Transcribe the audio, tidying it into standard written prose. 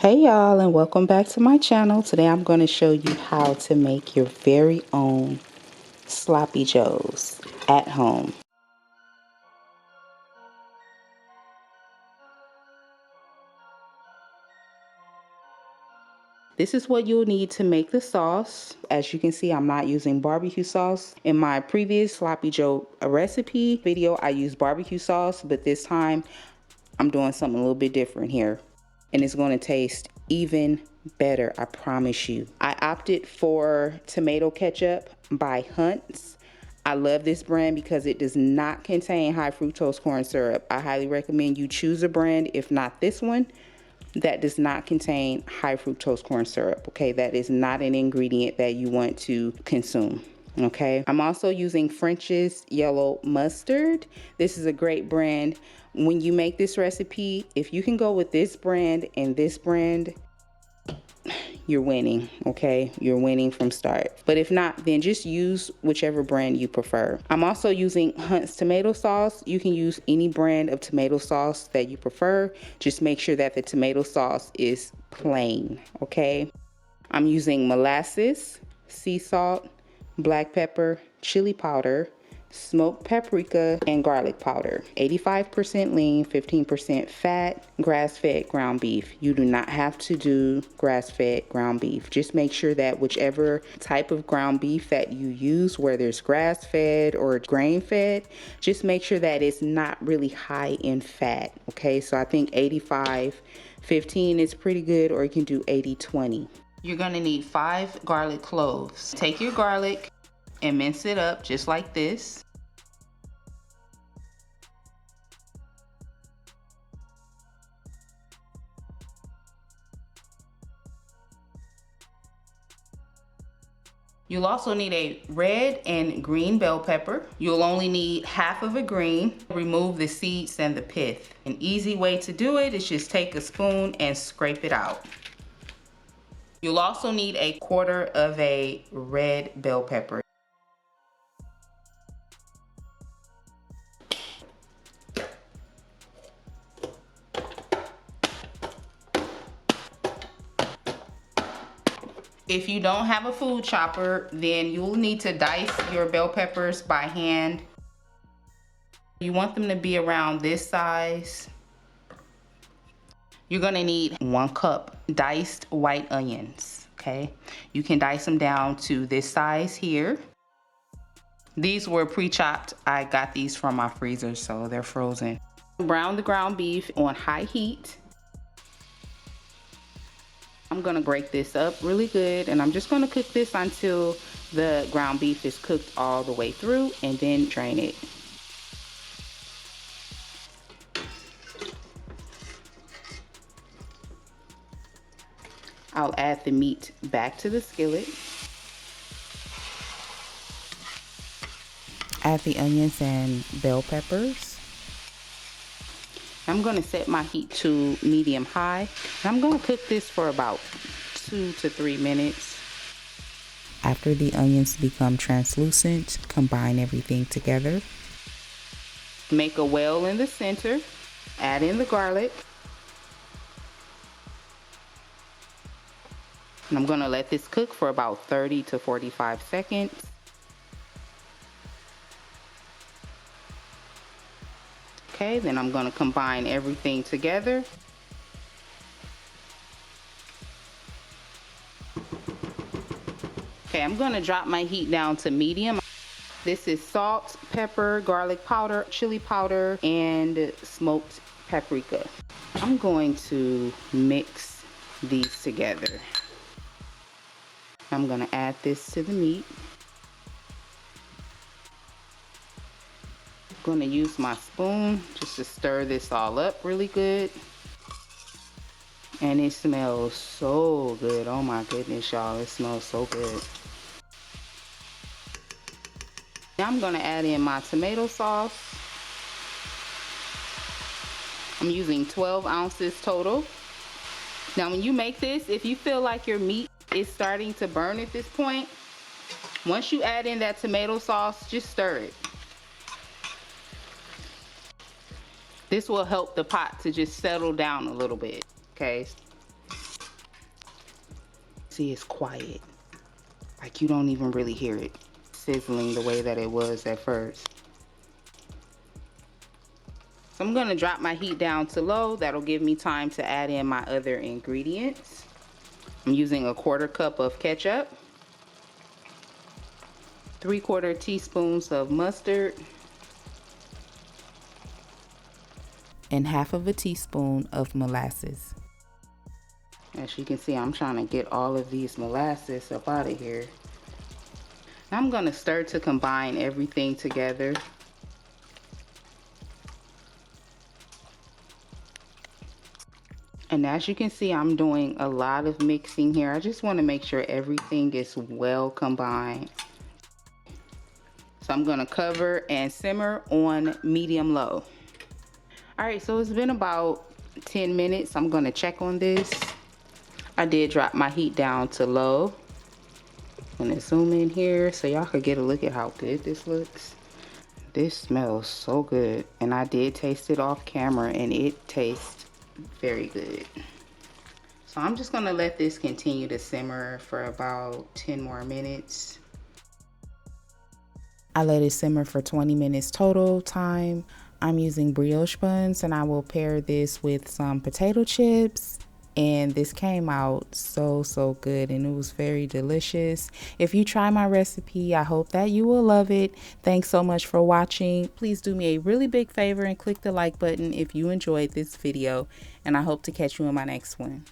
Hey y'all, and welcome back to my channel. Today I'm going to show you how to make your very own sloppy joes at home. This is what you'll need to make the sauce. As you can see, I'm not using barbecue sauce. In my previous sloppy joe recipe video, I used barbecue sauce, but this time I'm doing something a little bit different here. And it's going to taste even better, I promise you. I opted for tomato ketchup by Hunt's. I love this brand because it does not contain high fructose corn syrup. I highly recommend you choose a brand, if not this one, that does not contain high fructose corn syrup. Okay, that is not an ingredient that you want to consume. Okay, I'm also using French's yellow mustard. This is a great brand. When you make this recipe, if you can go with this brand and this brand, you're winning. Okay, you're winning from start. But if not, then just use whichever brand you prefer. I'm also using Hunt's tomato sauce. You can use any brand of tomato sauce that you prefer. Just make sure that the tomato sauce is plain. Okay, I'm using molasses, sea salt, black pepper, chili powder, smoked paprika, and garlic powder. 85% lean, 15% fat, grass-fed ground beef. You do not have to do grass-fed ground beef. Just make sure that whichever type of ground beef that you use, whether it's grass-fed or grain-fed, just make sure that it's not really high in fat. Okay, so I think 85-15 is pretty good, or you can do 80-20. You're gonna need 5 garlic cloves. Take your garlic and mince it up just like this. You'll also need a red and green bell pepper. You'll only need half of a green. Remove the seeds and the pith. An easy way to do it is just take a spoon and scrape it out. You'll also need a quarter of a red bell pepper. If you don't have a food chopper, then you'll need to dice your bell peppers by hand. You want them to be around this size. You're gonna need 1 cup diced white onions, okay? You can dice them down to this size here. These were pre-chopped. I got these from my freezer, so they're frozen. Brown the ground beef on high heat. I'm gonna break this up really good, and I'm just gonna cook this until the ground beef is cooked all the way through, and then drain it. I'll add the meat back to the skillet. Add the onions and bell peppers. I'm going to set my heat to medium high. I'm going to cook this for about 2 to 3 minutes. After the onions become translucent, combine everything together. Make a well in the center. Add in the garlic. And I'm going to let this cook for about 30 to 45 seconds. Okay, then I'm going to combine everything together. Okay, I'm going to drop my heat down to medium. This is salt, pepper, garlic powder, chili powder, and smoked paprika. I'm going to mix these together. I'm going to add this to the meat. I'm going to use my spoon just to stir this all up really good. And it smells so good. Oh my goodness, y'all, it smells so good. Now I'm going to add in my tomato sauce. I'm using 12 ounces total. Now when you make this, if you feel like your meat is starting to burn at this point, once you add in that tomato sauce, just stir it. This will help the pot to just settle down a little bit, okay? See, it's quiet. Like you don't even really hear it sizzling the way that it was at first. So I'm gonna drop my heat down to low. That'll give me time to add in my other ingredients. I'm using a 1/4 cup of ketchup, 3/4 teaspoons of mustard, and 1/2 teaspoon of molasses. As you can see, I'm trying to get all of these molasses up out of here. Now I'm gonna stir to combine everything together. And as you can see, I'm doing a lot of mixing here. I just want to make sure everything is well combined. So I'm gonna cover and simmer on medium low. All right, so it's been about 10 minutes. I'm gonna check on this. I did drop my heat down to low. I'm gonna zoom in here so y'all could get a look at how good this looks. This smells so good, and I did taste it off camera and it tastes very good. So I'm just gonna let this continue to simmer for about 10 more minutes. I let it simmer for 20 minutes total time. I'm using brioche buns, and I will pair this with some potato chips. And this came out so good, and it was very delicious. If you try my recipe, I hope that you will love it. Thanks so much for watching. Please do me a really big favor and click the like button if you enjoyed this video, and I hope to catch you in my next one.